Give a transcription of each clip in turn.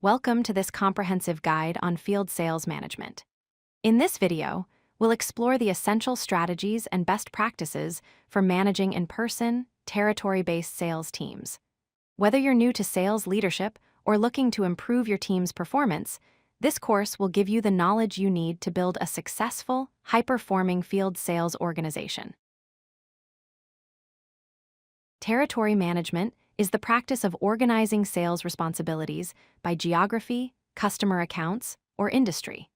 Welcome to this comprehensive guide on field sales management. In this video, we'll explore the essential strategies and best practices for managing in-person, territory-based sales teams. Whether you're new to sales leadership or looking to improve your team's performance, this course will give you the knowledge you need to build a successful, high-performing field sales organization. Territory management is the practice of organizing sales responsibilities by geography, customer accounts, or industry.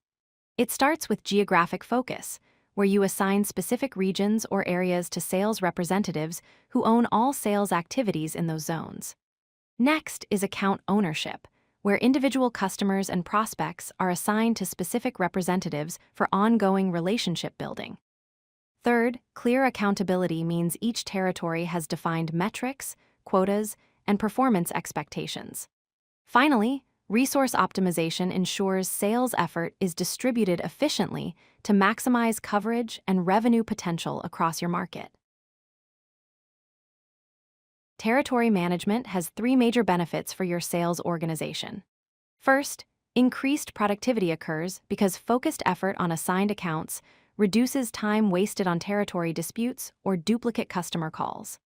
It starts with geographic focus, where you assign specific regions or areas to sales representatives who own all sales activities in those zones. Next is account ownership, where individual customers and prospects are assigned to specific representatives for ongoing relationship building. Third, clear accountability means each territory has defined metrics, quotas, and performance expectations. Finally, resource optimization ensures sales effort is distributed efficiently to maximize coverage and revenue potential across your market. Territory management has three major benefits for your sales organization. First, increased productivity occurs because focused effort on assigned accounts reduces time wasted on territory disputes or duplicate customer calls.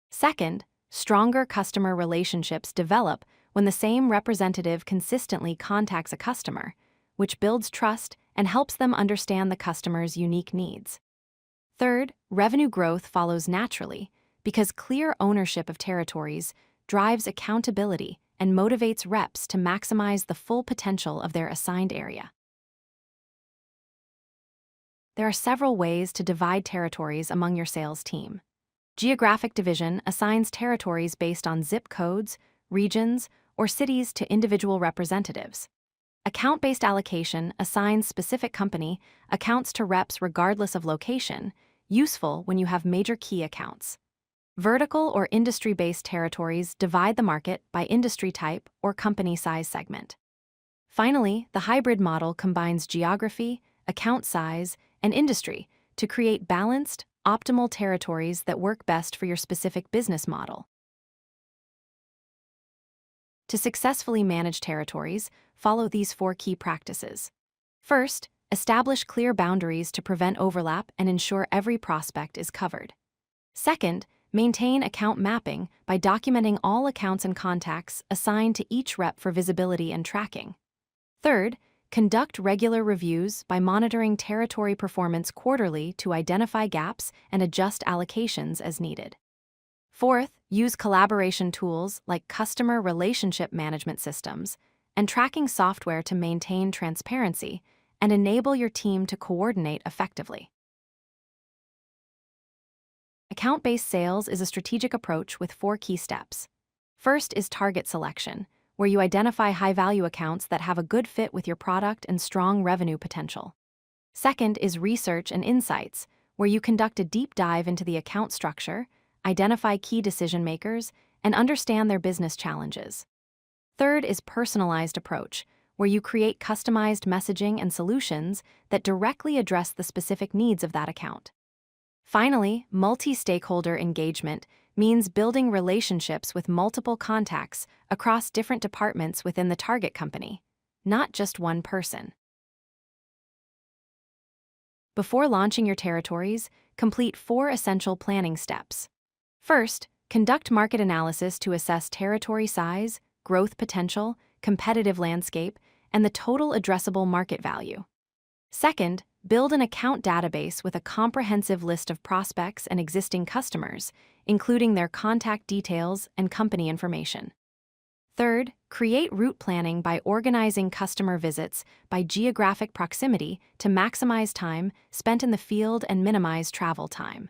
Second, stronger customer relationships develop when the same representative consistently contacts a customer, which builds trust and helps them understand the customer's unique needs. Third, revenue growth follows naturally because clear ownership of territories drives accountability and motivates reps to maximize the full potential of their assigned area. There are several ways to divide territories among your sales team. Geographic division assigns territories based on zip codes, regions, or cities to individual representatives. Account-based allocation assigns specific company accounts to reps regardless of location, useful when you have major key accounts. Vertical or industry-based territories divide the market by industry type or company size segment. Finally, the hybrid model combines geography, account size, and industry to create balanced, optimal territories that work best for your specific business model. To successfully manage territories, follow these four key practices. First, establish clear boundaries to prevent overlap and ensure every prospect is covered. Second, maintain account mapping by documenting all accounts and contacts assigned to each rep for visibility and tracking. Third, conduct regular reviews by monitoring territory performance quarterly to identify gaps and adjust allocations as needed. Fourth, use collaboration tools like customer relationship management systems and tracking software to maintain transparency and enable your team to coordinate effectively. Account-based sales is a strategic approach with four key steps. First is target selection, where you identify high-value accounts that have a good fit with your product and strong revenue potential. Second is research and insights, where you conduct a deep dive into the account structure, identify key decision-makers, and understand their business challenges. Third is personalized approach, where you create customized messaging and solutions that directly address the specific needs of that account. Finally, multi-stakeholder engagement means building relationships with multiple contacts across different departments within the target company, not just one person. Before launching your territories, complete four essential planning steps. First, conduct market analysis to assess territory size, growth potential, competitive landscape, and the total addressable market value. Second, build an account database with a comprehensive list of prospects and existing customers, including their contact details and company information. Third, create route planning by organizing customer visits by geographic proximity to maximize time spent in the field and minimize travel time.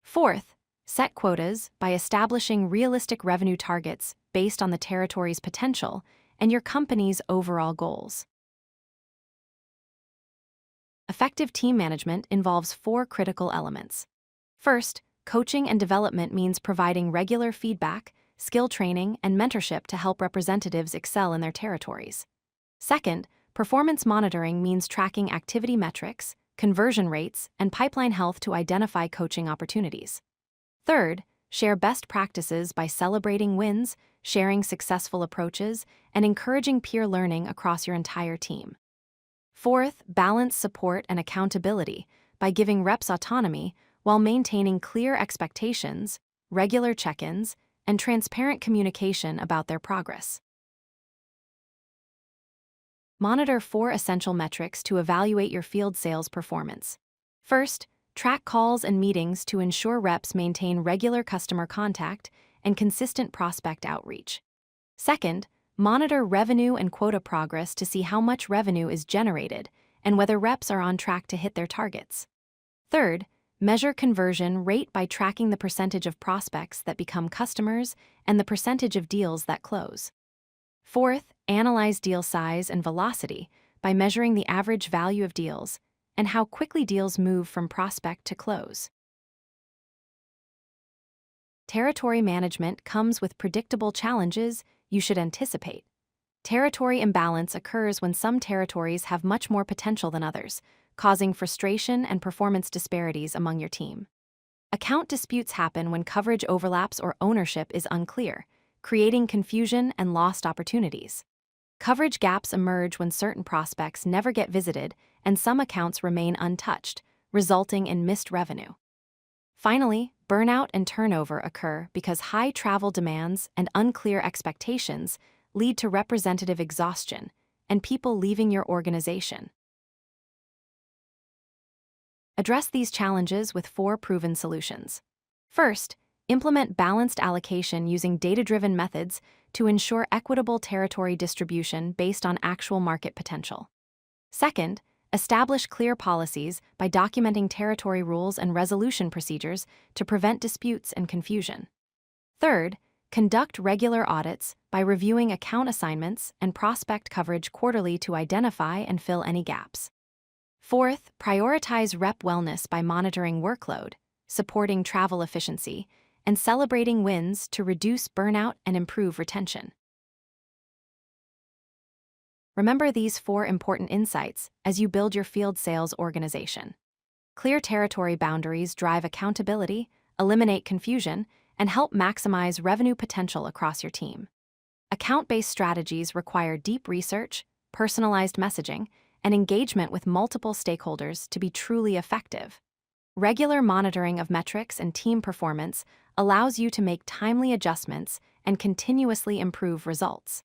Fourth, set quotas by establishing realistic revenue targets based on the territory's potential and your company's overall goals. Effective team management involves four critical elements. First, coaching and development means providing regular feedback, skill training, and mentorship to help representatives excel in their territories. Second, performance monitoring means tracking activity metrics, conversion rates, and pipeline health to identify coaching opportunities. Third, Share best practices by celebrating wins, sharing successful approaches, and encouraging peer learning across your entire team. Fourth, balance support and accountability by giving reps autonomy while maintaining clear expectations, regular check-ins, and transparent communication about their progress. Monitor 4 essential metrics to evaluate your field sales performance. First, track calls and meetings to ensure reps maintain regular customer contact and consistent prospect outreach. Second, monitor revenue and quota progress to see how much revenue is generated and whether reps are on track to hit their targets. Third, measure conversion rate by tracking the percentage of prospects that become customers and the percentage of deals that close. Fourth, analyze deal size and velocity by measuring the average value of deals and how quickly deals move from prospect to close. Territory management comes with predictable challenges you should anticipate. Territory imbalance occurs when some territories have much more potential than others, causing frustration and performance disparities among your team. Account disputes happen when coverage overlaps or ownership is unclear, creating confusion and lost opportunities. Coverage gaps emerge when certain prospects never get visited and some accounts remain untouched, resulting in missed revenue. Finally, burnout and turnover occur because high travel demands and unclear expectations lead to representative exhaustion and people leaving your organization. Address these challenges with 4 proven solutions. First, implement balanced allocation using data-driven methods to ensure equitable territory distribution based on actual market potential. Second, establish clear policies by documenting territory rules and resolution procedures to prevent disputes and confusion. Third, conduct regular audits by reviewing account assignments and prospect coverage quarterly to identify and fill any gaps. Fourth, prioritize rep wellness by monitoring workload, supporting travel efficiency, and celebrating wins to reduce burnout and improve retention. Remember these 4 important insights as you build your field sales organization. Clear territory boundaries drive accountability, eliminate confusion, and help maximize revenue potential across your team. Account-based strategies require deep research, personalized messaging, and engagement with multiple stakeholders to be truly effective. Regular monitoring of metrics and team performance allows you to make timely adjustments and continuously improve results.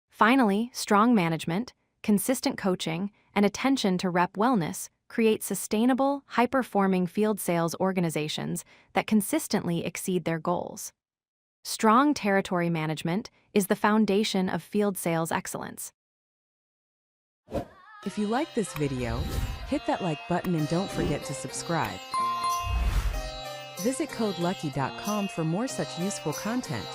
Finally, strong management, consistent coaching, and attention to rep wellness create sustainable, high-performing field sales organizations that consistently exceed their goals. Strong territory management is the foundation of field sales excellence. If you like this video, hit that like button and don't forget to subscribe. Visit codelucky.com for more such useful content.